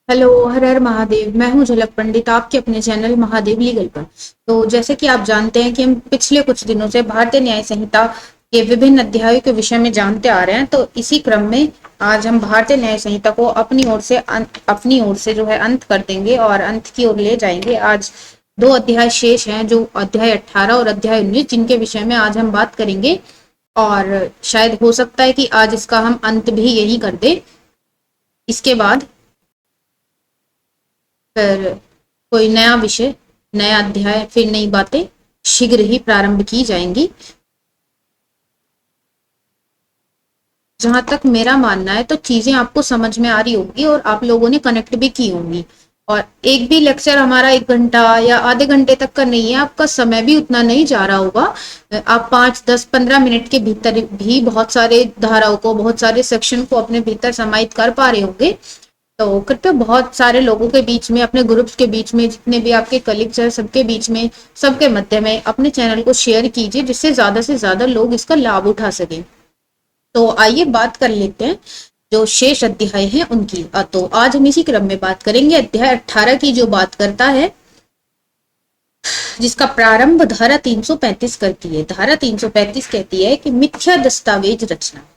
Hello, हर हर महादेव। मैं हूँ झलक पंडित, आपके अपने चैनल महादेव लीगल पर। तो जैसे कि आप जानते हैं कि हम पिछले कुछ दिनों से भारतीय न्याय संहिता के विभिन्न अध्यायों के विषय में जानते आ रहे हैं। तो इसी क्रम में आज हम भारतीय न्याय संहिता को अपनी ओर से जो है अंत कर देंगे और अंत की ओर ले जाएंगे। आज दो अध्याय शेष हैं, जो अध्याय 18 और अध्याय 19, जिनके विषय में आज हम बात करेंगे। और शायद हो सकता है कि आज इसका हम अंत भी यही कर दे। इसके बाद फिर कोई नया विषय, नया अध्याय, फिर नई बातें शीघ्र ही प्रारंभ की जाएंगी। जहां तक मेरा मानना है तो चीजें आपको समझ में आ रही होगी और आप लोगों ने कनेक्ट भी की होंगी। और एक भी लेक्चर हमारा 1 घंटा या आधे घंटे तक का नहीं है, आपका समय भी उतना नहीं जा रहा होगा। आप 5, 10, 15 मिनट के भीतर भी बहुत सारे धाराओं को, बहुत सारे सेक्शन को अपने भीतर समाहित कर पा रहे होंगे। तो कृपया बहुत सारे लोगों के बीच में, अपने ग्रुप्स के बीच में, जितने भी आपके कलीग्स हैं सबके बीच में, सबके मध्य में अपने चैनल को शेयर कीजिए, जिससे ज्यादा से ज्यादा लोग इसका लाभ उठा सकें। तो आइए बात कर लेते हैं जो शेष अध्याय हैं उनकी। तो आज हम इसी क्रम में बात करेंगे अध्याय 18 की, जो बात करता है, जिसका प्रारंभ धारा 335 करती है। धारा 335 कहती है कि मिथ्या दस्तावेज रचना।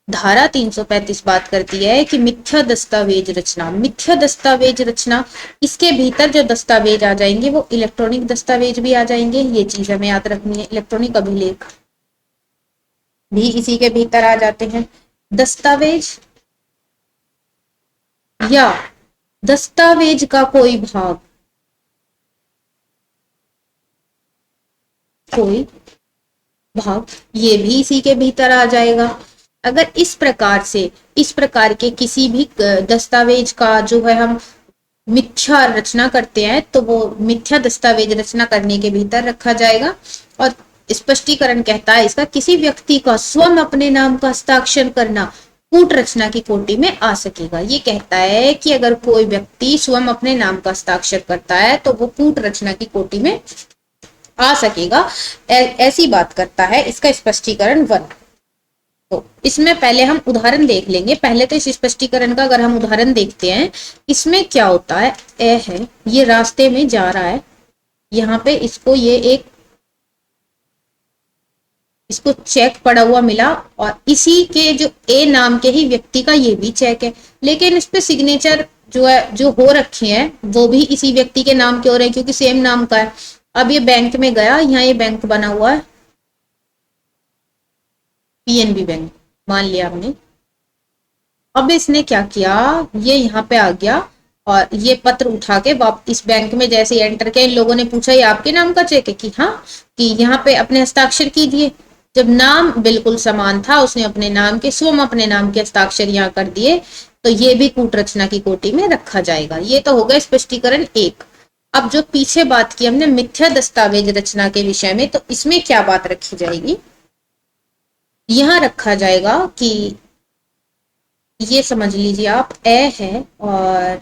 धारा 335 बात करती है कि मिथ्या दस्तावेज रचना। मिथ्या दस्तावेज रचना, इसके भीतर जो दस्तावेज आ जाएंगे वो इलेक्ट्रॉनिक दस्तावेज भी आ जाएंगे। ये चीज हमें याद रखनी है। इलेक्ट्रॉनिक अभिलेख भी इसी के भीतर आ जाते हैं। दस्तावेज या दस्तावेज का कोई भाग, कोई भाग, ये भी इसी के भीतर आ जाएगा। अगर इस प्रकार से, इस प्रकार के किसी भी दस्तावेज का जो है हम मिथ्या रचना करते हैं तो वो मिथ्या दस्तावेज रचना करने के भीतर रखा जाएगा। और स्पष्टीकरण कहता है इसका, किसी व्यक्ति का स्वयं अपने नाम का हस्ताक्षर करना कूट रचना की कोटि में आ सकेगा। ये कहता है कि अगर कोई व्यक्ति स्वयं अपने नाम का हस्ताक्षर करता है तो वो कूट रचना की कोटि में आ सकेगा। ऐसी बात करता है इसका स्पष्टीकरण 1। तो इसमें पहले हम उदाहरण देख लेंगे। पहले तो इस स्पष्टीकरण का अगर हम उदाहरण देखते हैं, इसमें क्या होता है। ए है, ये रास्ते में जा रहा है, यहाँ पे इसको ये एक, इसको चेक पड़ा हुआ मिला और इसी के जो ए नाम के ही व्यक्ति का ये भी चेक है, लेकिन इस पे सिग्नेचर जो है, जो हो रखे हैं, वो भी इसी व्यक्ति के नाम के हो रहे हैं क्योंकि सेम नाम का है। अब ये बैंक में गया, यहाँ ये बैंक बना हुआ है, पीएनबी बैंक मान लिया हमने। अब इसने क्या किया, ये यहाँ पे आ गया और ये पत्र उठा के इस बैंक में जैसे एंटर किया, इन लोगों ने पूछा ये आपके नाम का चेक है कि हाँ, कि यहाँ पे अपने हस्ताक्षर कीजिए। जब नाम बिल्कुल समान था, उसने अपने नाम के, स्वयं अपने नाम के हस्ताक्षर यहाँ कर दिए, तो ये भी कूट रचना की कोटि में रखा जाएगा। ये तो होगा स्पष्टीकरण 1। अब जो पीछे बात की हमने मिथ्या दस्तावेज रचना के विषय में, तो इसमें क्या बात रखी जाएगी, यहां रखा जाएगा कि ये समझ लीजिए आप, ए है और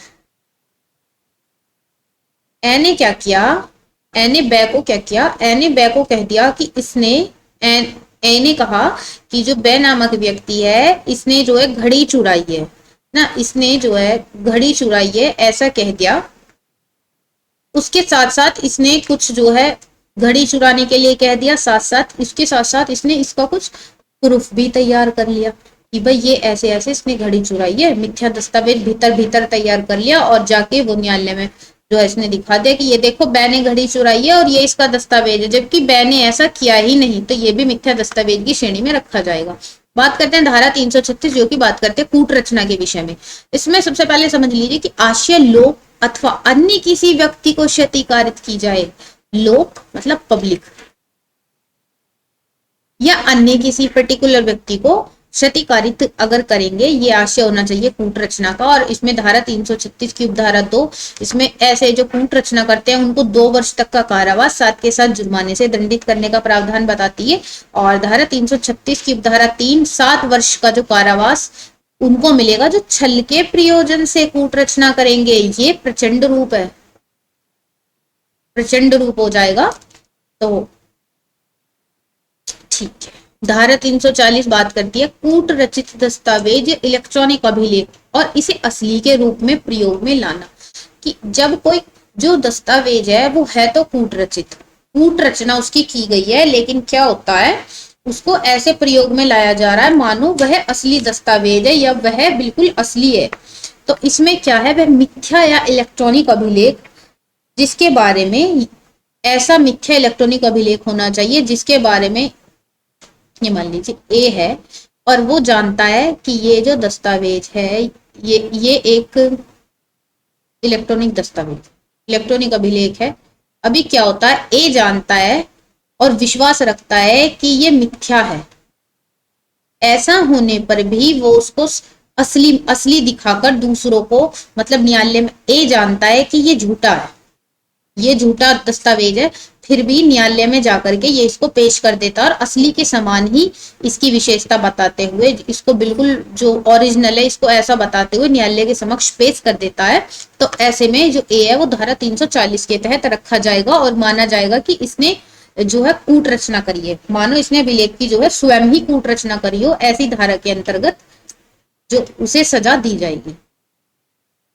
ए ने क्या किया, ए ने बै को क्या किया, ए ने बै को कह दिया कि इसने, ए ने कहा कि जो बै नामक व्यक्ति है इसने जो है घड़ी चुराई है ना, इसने जो है घड़ी चुराई है, ऐसा कह दिया। उसके साथ साथ इसने कुछ जो है घड़ी चुराने के लिए कह दिया, साथ साथ इसके साथ साथ इसने इसका कुछ प्रूफ भी तैयार कर लिया कि भाई ये ऐसे ऐसे इसने घड़ी चुराई है। मिथ्या दस्तावेज भीतर भीतर तैयार कर लिया और जाके वो न्यायालय में जो है इसने दिखा दिया कि ये देखो बै ने घड़ी चुराई है और ये इसका दस्तावेज है, जबकि बै ने ऐसा किया ही नहीं। तो ये भी मिथ्या दस्तावेज की श्रेणी में रखा जाएगा। बात करते हैं धारा 336, जो कि बात करते हैं कूट रचना के विषय में। इसमें सबसे पहले समझ लीजिए कि आशय लोक अथवा अन्य किसी व्यक्ति को क्षतिकारित की जाए। लोक मतलब पब्लिक, या अन्य किसी पर्टिकुलर व्यक्ति को क्षतिकारित अगर करेंगे, ये आशय होना चाहिए कूट रचना का। और इसमें धारा 336 की उपधारा 2, इसमें ऐसे जो कूट रचना करते हैं उनको 2 वर्ष तक का कारावास साथ के साथ जुर्माने से दंडित करने का प्रावधान बताती है। और धारा 336 की उपधारा 3, 7 वर्ष का जो कारावास उनको मिलेगा जो छल के प्रयोजन से कूट रचना करेंगे। ये प्रचंड रूप है, प्रचंड रूप हो जाएगा। तो ठीक है, धारा 340 बात करती है कूट रचित दस्तावेज इलेक्ट्रॉनिक अभिलेख और इसे असली के रूप में प्रयोग में लाना। कि जब कोई जो दस्तावेज है वो है तो कूट रचित, कूट रचना उसकी की गई है, लेकिन क्या होता है उसको ऐसे प्रयोग में लाया जा रहा है मानो वह असली दस्तावेज है या वह बिल्कुल असली है। तो इसमें क्या है, वह मिथ्या या इलेक्ट्रॉनिक अभिलेख जिसके बारे में, ऐसा मिथ्या इलेक्ट्रॉनिक अभिलेख होना चाहिए जिसके बारे में, ये मान लीजिए ए है और वो जानता है कि ये जो दस्तावेज है ये एक इलेक्ट्रॉनिक दस्तावेज, इलेक्ट्रॉनिक अभिलेख है। अभी क्या होता है, ए जानता है और विश्वास रखता है कि ये मिथ्या है, ऐसा होने पर भी वो उसको असली असली दिखाकर दूसरों को, मतलब न्यायालय में ए जानता है कि ये झूठा है, ये झूठा दस्तावेज है, फिर भी न्यायालय में जाकर के ये इसको पेश कर देता है और असली के समान ही इसकी विशेषता बताते हुए इसको बिल्कुल जो ओरिजिनल है इसको ऐसा बताते हुए न्यायालय के समक्ष पेश कर देता है। तो ऐसे में जो ए है वो धारा 340 के तहत रखा जाएगा और माना जाएगा कि इसने जो है कूट रचना करी है, मानो इसने अभिलेख की जो है स्वयं ही कूट रचना करी हो, ऐसी धारा के अंतर्गत जो उसे सजा दी जाएगी।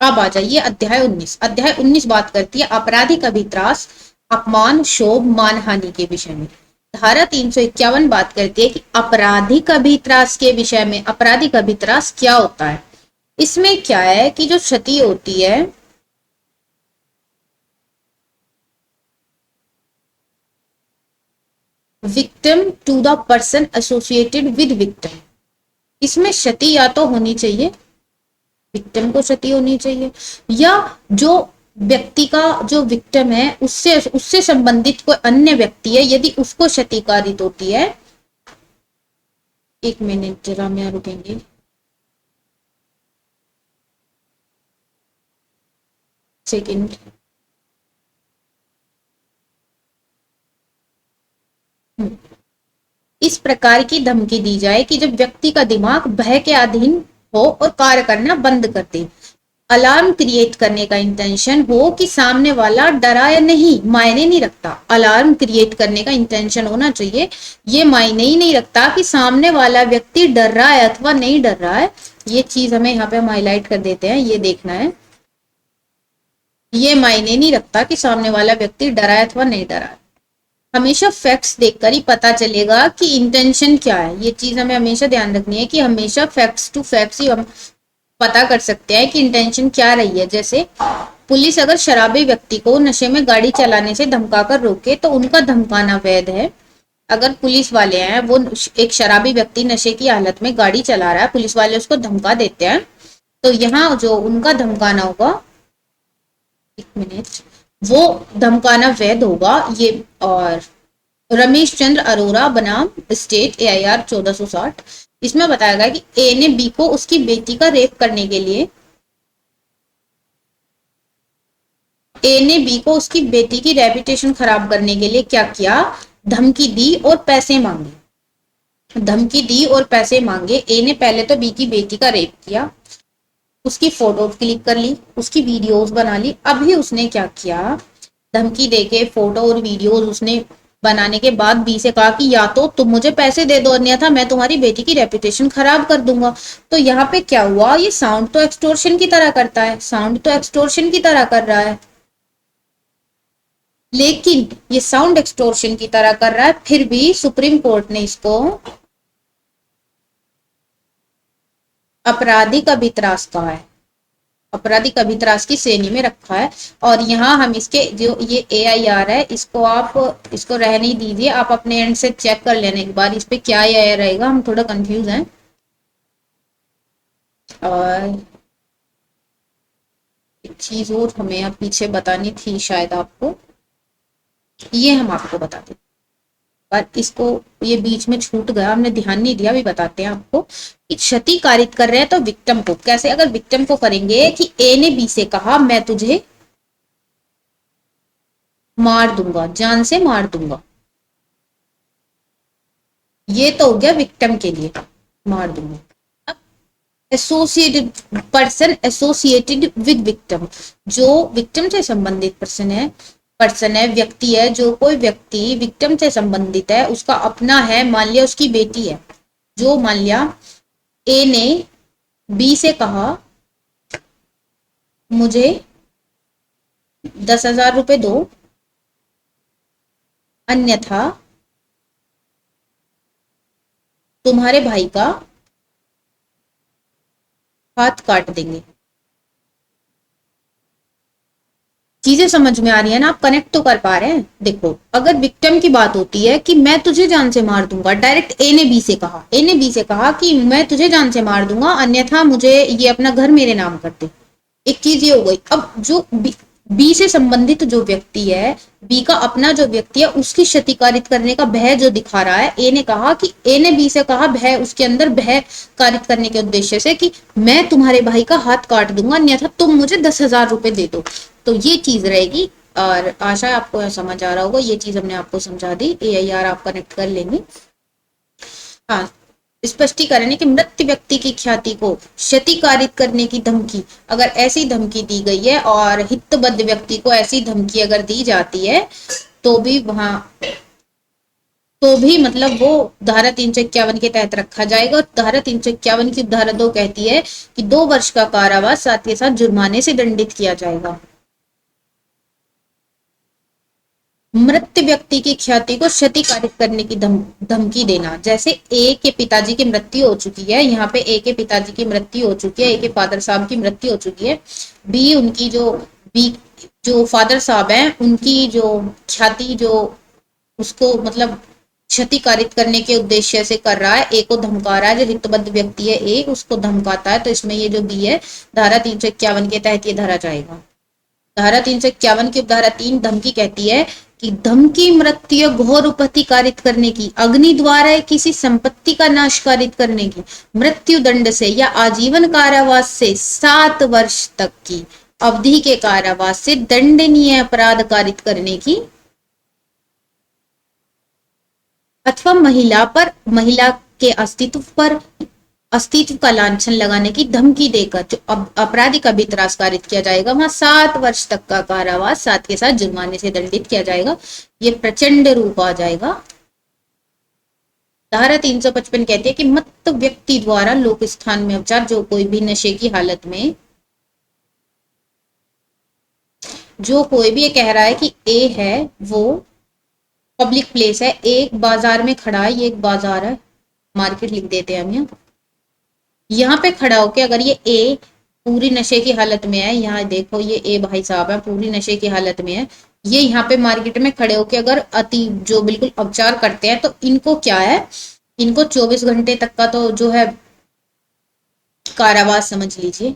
अब आ जाइए अध्याय 19। अध्याय 19 बात करती है आपराधिक अभित्रास, अपमान, क्षोभ, मानहानि के विषय में। धारा 351 बात करती है कि आपराधिक अभित्रास के विषय में। आपराधिक अभित्रास क्या होता है, इसमें क्या है कि जो क्षति होती है victim to the person associated with victim, इसमें क्षति या तो होनी चाहिए, विक्टिम को क्षति होनी चाहिए, या जो व्यक्ति का जो विक्टिम है उससे उससे संबंधित कोई अन्य व्यक्ति है यदि उसको क्षति कारित होती है। एक मिनट जरा मैं रुकेंगे। सेकंड। इस प्रकार की धमकी दी जाए कि जब व्यक्ति का दिमाग भय के अधीन हो और कार्य करना बंद कर दे, अलार्म क्रिएट करने का इंटेंशन हो कि सामने वाला डरा या नहीं मायने नहीं रखता, अलार्म क्रिएट करने का इंटेंशन होना चाहिए, ये मायने ही नहीं रखता कि सामने वाला व्यक्ति डर रहा है अथवा नहीं डर रहा है। ये चीज हमें यहाँ पे हम हाईलाइट कर देते हैं, ये देखना है, ये मायने नहीं रखता कि सामने वाला व्यक्ति डरा है अथवा नहीं डरा है। हमेशा फैक्ट्स देखकर ही पता चलेगा कि इंटेंशन क्या है, ये चीज हमें हमेशा ध्यान रखनी है कि हमेशा फैक्ट्स टू फैक्ट्स ही हम पता कर सकते हैं कि इंटेंशन क्या रही है। जैसे पुलिस अगर शराबी व्यक्ति को नशे में गाड़ी चलाने से धमकाकर रोके तो उनका धमकाना वैध है। अगर पुलिस वाले हैं, वो एक शराबी व्यक्ति नशे की हालत में गाड़ी चला रहा है, पुलिस वाले उसको धमका देते हैं, तो यहाँ जो उनका धमकाना होगा, एक मिनट, वो धमकाना वैध होगा। ये और रमेश चंद्र अरोरा बनाम स्टेट AIR 1460, इसमें बताया गया कि ए ने बी को उसकी बेटी का रेप करने के लिए, ए ने बी को उसकी बेटी की रेपुटेशन खराब करने के लिए क्या किया, धमकी दी और पैसे मांगे। धमकी दी और पैसे मांगे। ए ने पहले तो बी की बेटी का रेप किया, उसकी फोटो क्लिक कर ली, उसकी वीडियोस बना ली। अभी उसने क्या किया, धमकी देके फोटो और वीडियोस उसने बनाने के बाद बी से कहा कि या तो तुम मुझे पैसे दे दो अन्यथा मैं तुम्हारी बेटी की रेपुटेशन खराब कर दूंगा। तो यहाँ पे क्या हुआ, ये साउंड तो एक्सटोर्शन की तरह करता है, साउंड तो एक्सटोर्शन की तरह कर रहा है, लेकिन ये साउंड एक्सटोर्शन की तरह कर रहा है, फिर भी सुप्रीम कोर्ट ने इसको आपराधिक अभित्रास कहा है, आपराधिक अभित्रास की श्रेणी में रखा है। और यहाँ हम इसके जो ये AIR है इसको आप इसको रहने दीजिए, आप अपने एंड से चेक कर लेना एक बार इस पे क्या AIR रहेगा, हम थोड़ा कंफ्यूज हैं। और एक चीज और हमें अब पीछे बतानी थी शायद आपको, ये हम आपको बता दें, पर इसको ये बीच में छूट गया, हमने ध्यान नहीं दिया, अभी बताते हैं आपको कि क्षति कारित कर रहे हैं तो विक्टिम को कैसे। अगर विक्टिम को करेंगे कि ए ने बी से कहा मैं तुझे मार दूंगा, जान से मार दूंगा, ये तो हो गया विक्टिम के लिए, मार दूंगा। अब associated person associated with victim, जो विक्टिम से संबंधित पर्सन है, पर्सन है, व्यक्ति है, जो कोई व्यक्ति विक्टिम से संबंधित है, उसका अपना है, मान लिया उसकी बेटी है, जो मान लिया ए ने बी से कहा मुझे 10,000 रुपए दो, अन्यथा तुम्हारे भाई का हाथ काट देंगे। चीजें समझ में आ रही है ना, आप कनेक्ट तो कर पा रहे हैं। देखो, अगर विक्टिम की बात होती है कि मैं तुझे जान से मार दूंगा, डायरेक्ट ए ने बी से कहा, ए ने बी से कहा कि मैं तुझे जान से मार दूंगा, अन्यथा मुझे ये अपना घर मेरे नाम कर दे। एक चीज ये हो गई। अब जो बी से संबंधित जो व्यक्ति है, बी का अपना जो व्यक्ति है, उसकी क्षति कारित करने का भय जो दिखा रहा है, ए ने कहा कि ए ने बी से कहा, भय उसके अंदर भय कारित करने के उद्देश्य से कि मैं तुम्हारे भाई का हाथ काट दूंगा, अन्यथा तुम मुझे 10,000 रुपए दे दो। तो ये चीज रहेगी। और आशा है आपको समझ आ रहा होगा, ये चीज हमने आपको समझा दी। AIR आप कनेक्ट कर लेंगे। हाँ, स्पष्टीकरण है कि मृत व्यक्ति की ख्याति को क्षति कारित करने की धमकी, अगर ऐसी धमकी दी गई है और हितबद्ध व्यक्ति को ऐसी धमकी अगर दी जाती है, तो भी वहां, तो भी मतलब वो धारा 351 के तहत रखा जाएगा। और धारा 351 की धारा 2 कहती है कि 2 वर्ष का कारावास साथ के साथ जुर्माने से दंडित किया जाएगा। मृत व्यक्ति की ख्याति को क्षति कारित करने की धमकी देना, जैसे ए के पिताजी की मृत्यु हो चुकी है, यहाँ पे ए के पिताजी की मृत्यु हो चुकी है, ए के फादर साहब की मृत्यु हो चुकी है, बी उनकी बी जो फादर साहब हैं उनकी जो ख्याति जो उसको मतलब क्षति कारित करने के उद्देश्य से कर रहा है, ए को धमका रहा है, जो हितबद्ध व्यक्ति है ए उसको धमकाता है, तो इसमें ये जो बी है धारा 351 के तहत ये धरा जाएगा। धारा 351 की उपधारा 3 धमकी कहती है कि धमकी मृत्यु घोर उपहति कारित करने की, अग्नि द्वारा किसी संपत्ति का नाश कारित करने की, मृत्यु दंड से या आजीवन कारावास से 7 वर्ष तक की अवधि के कारावास से दंडनीय अपराध कारित करने की, अथवा महिला के अस्तित्व का लांछन लगाने की धमकी देकर जो अपराधी का भी त्रास कारित किया जाएगा, वहां 7 वर्ष तक का कारावास साथ के साथ जुर्माने से दंडित किया जाएगा। ये प्रचंड रूप आ जाएगा। धारा 355 कहती है कि मत व्यक्ति द्वारा लोक स्थान में उपचार, जो कोई भी नशे की हालत में, जो कोई भी ये कह रहा है कि ए है वो पब्लिक प्लेस है, एक बाजार में खड़ा है, ये एक बाजार है, मार्केट लिख देते हैं हम यहाँ पे खड़ा होके अगर ये ए पूरी नशे की हालत में है, यहाँ देखो ये ए भाई साहब है पूरी नशे की हालत में है, ये यहाँ पे मार्केट में खड़े होके अगर अति जो बिल्कुल उपचार करते हैं, तो इनको क्या है, इनको 24 घंटे तक का तो जो है कारावास समझ लीजिए,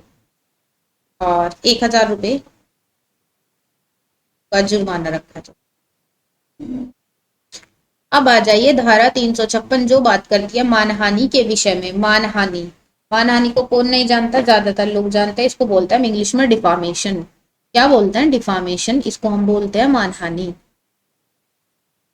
और 1,000 रुपए का जुर्माना रखा जाए। अब आ जाइए धारा 356 जो बात करती है मानहानि के विषय में। मानहानि को कौन नहीं जानता, ज्यादातर लोग जानते हैं, इसको बोलते हैं इंग्लिश में डिफामेशन। क्या बोलते हैं? डिफामेशन, इसको हम बोलते हैं मानहानि।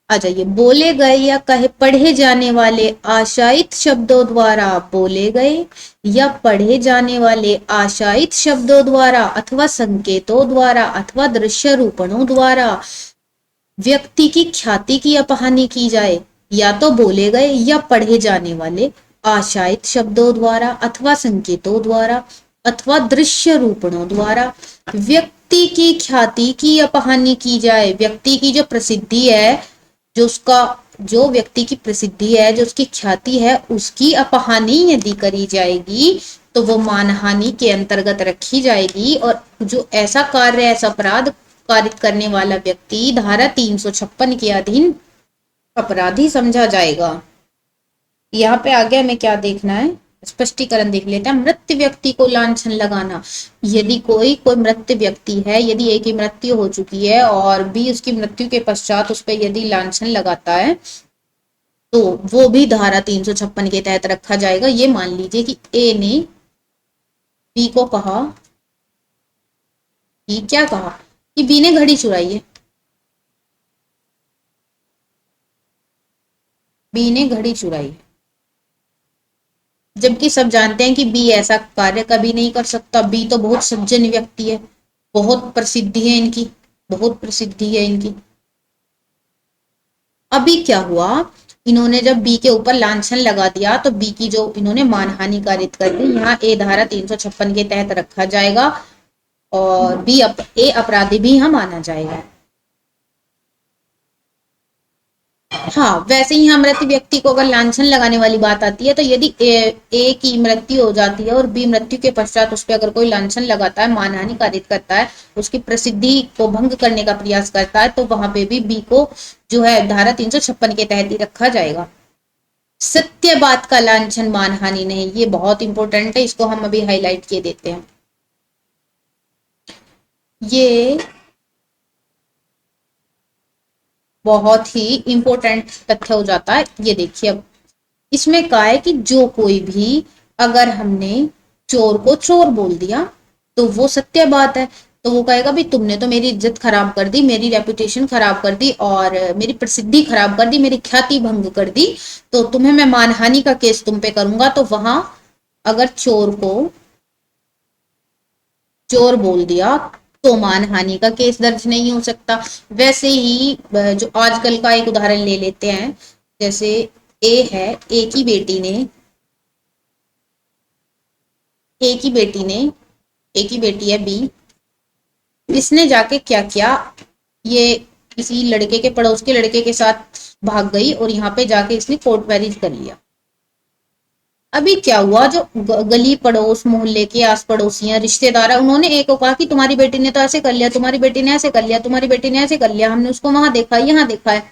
आ जाइए, बोले गए या कहे पढ़े जाने वाले आशायित शब्दों द्वारा, बोले गए या पढ़े जाने वाले आशायित शब्दों द्वारा अथवा संकेतों द्वारा अथवा दृश्य रूपणों द्वारा व्यक्ति की ख्याति की अपहानि की जाए, या तो बोले गए या पढ़े जाने वाले आशायित शब्दों द्वारा अथवा संकेतों द्वारा अथवा दृश्य रूपणों द्वारा व्यक्ति की ख्याति की अपहानि की जाए। व्यक्ति की जो प्रसिद्धि है, जो उसका जो व्यक्ति की प्रसिद्धि है, जो उसकी ख्याति है, उसकी अपहानि यदि करी जाएगी तो वो मानहानि के अंतर्गत रखी जाएगी। और जो ऐसा कार्य, ऐसा अपराध कारित करने वाला व्यक्ति धारा 356 के अधीन अपराधी समझा जाएगा। यहाँ पे आगे हमें क्या देखना है, स्पष्टीकरण देख लेते हैं। मृत व्यक्ति को लांछन लगाना, यदि कोई मृत व्यक्ति है, यदि ए की मृत्यु हो चुकी है और बी उसकी मृत्यु के पश्चात उस पर यदि लांछन लगाता है, तो वो भी धारा 356 के तहत रखा जाएगा। ये मान लीजिए कि ए ने बी को कहा कि क्या कहा कि बी ने घड़ी चुराई है, बी ने घड़ी चुराई है, जबकि सब जानते हैं कि बी ऐसा कार्य कभी नहीं कर सकता। बी तो बहुत सज्जन व्यक्ति है, बहुत प्रसिद्धि है इनकी, बहुत प्रसिद्धि है इनकी। अभी क्या हुआ, इन्होंने जब बी के ऊपर लांछन लगा दिया तो बी की जो इन्होंने मानहानि कारित कर दी, यहाँ ए धारा 356 के तहत रखा जाएगा और ए अपराधी भी यहाँ माना जाएगा। हाँ, वैसे ही यहाँ मृत व्यक्ति को अगर लांछन लगाने वाली बात आती है तो यदि ए की मृत्यु हो जाती है और बी मृत्यु के पश्चात उस पर अगर कोई लांछन लगाता है, मानहानि कारित करता है, उसकी प्रसिद्धि को भंग करने का प्रयास करता है, तो वहां पे भी बी को जो है धारा 356 के तहत ही रखा जाएगा। सत्य बात का लांछन मानहानि नहीं, ये बहुत इंपॉर्टेंट है, इसको हम अभी हाईलाइट किए देते हैं। ये बहुत ही इंपॉर्टेंट तथ्य हो जाता है। ये देखिए, अब इसमें कहा है कि जो कोई भी अगर हमने चोर को चोर बोल दिया तो वो सत्य बात है, तो वो कहेगा भी तुमने तो मेरी इज्जत खराब कर दी, मेरी रेपुटेशन खराब कर दी और मेरी प्रसिद्धि खराब कर दी, मेरी ख्याति भंग कर दी, तो तुम्हें मैं मानहानि का केस तुम पे करूंगा। तो वहां अगर चोर को चोर बोल दिया तो मानहानि का केस दर्ज नहीं हो सकता। वैसे ही जो आजकल का एक उदाहरण ले लेते हैं, जैसे ए है, ए की बेटी ने ए की बेटी ने ए की बेटी है बी, इसने जाके क्या किया, ये किसी लड़के के पड़ोस के लड़के के साथ भाग गई और यहाँ पे जाके इसने कोर्ट मैरिज कर लिया। अभी क्या हुआ, जो गली पड़ोस मोहल्ले के आस पड़ोसियां रिश्तेदार है, उन्होंने एक को कहा कि तुम्हारी बेटी ने तो ऐसे कर लिया, तुम्हारी बेटी ने ऐसे कर लिया, तुम्हारी बेटी ने ऐसे कर लिया, हमने उसको वहां देखा, यहाँ देखा है।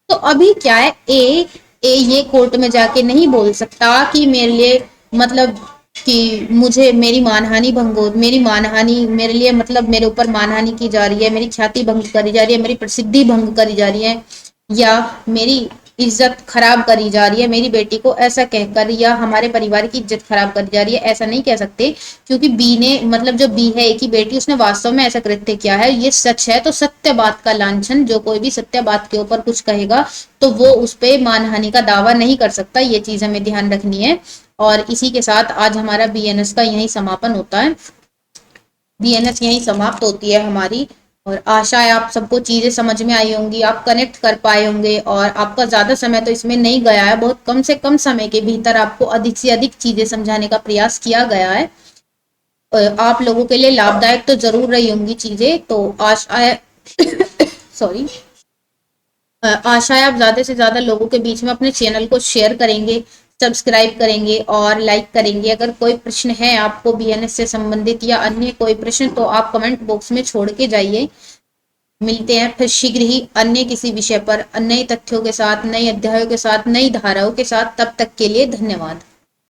तो अभी क्या है, ए ये कोर्ट में जाके नहीं बोल सकता कि मेरे लिए मतलब कि मुझे मेरी मानहानि भंग हो, मेरी मानहानि मेरे लिए मतलब मेरे ऊपर मानहानि की जा रही है, मेरी ख्याति भंग करी जा रही है, मेरी प्रसिद्धि भंग करी जा रही है, या मेरी इज्जत खराब करी जा रही है मेरी बेटी को ऐसा कहकर, या हमारे परिवार की इज्जत खराब करी जा रही है, ऐसा नहीं कह सकते। क्योंकि बी ने मतलब जो बी है एक ही बेटी, उसने वास्तव में ऐसा कृत्य किया है, ये सच है। तो सत्य बात का लांछन, जो कोई भी सत्य बात के ऊपर कुछ कहेगा तो वो उस पर मानहानि का दावा नहीं कर सकता, ये चीज हमें ध्यान रखनी है। और इसी के साथ आज हमारा बीएनएस का यही समापन होता है, बीएनएस यही समाप्त होती है हमारी। और आशा है आप सबको चीजें समझ में आई होंगी, आप कनेक्ट कर पाए होंगे और आपका ज्यादा समय तो इसमें नहीं गया है, बहुत कम से कम समय के भीतर आपको अधिक से अधिक चीजें समझाने का प्रयास किया गया है। आप लोगों के लिए लाभदायक तो जरूर रही होंगी चीजें। तो आशा है सॉरी, आशा है आप ज्यादा से ज्यादा लोगों के बीच में अपने चैनल को शेयर करेंगे, सब्सक्राइब करेंगे और लाइक करेंगे। अगर कोई प्रश्न है आपको बीएनएस से संबंधित या अन्य कोई प्रश्न, तो आप कमेंट बॉक्स में छोड़ के जाइए। मिलते हैं फिर शीघ्र ही अन्य किसी विषय पर, नए तथ्यों के साथ, नए अध्यायों के साथ, नई धाराओं के साथ। तब तक के लिए धन्यवाद।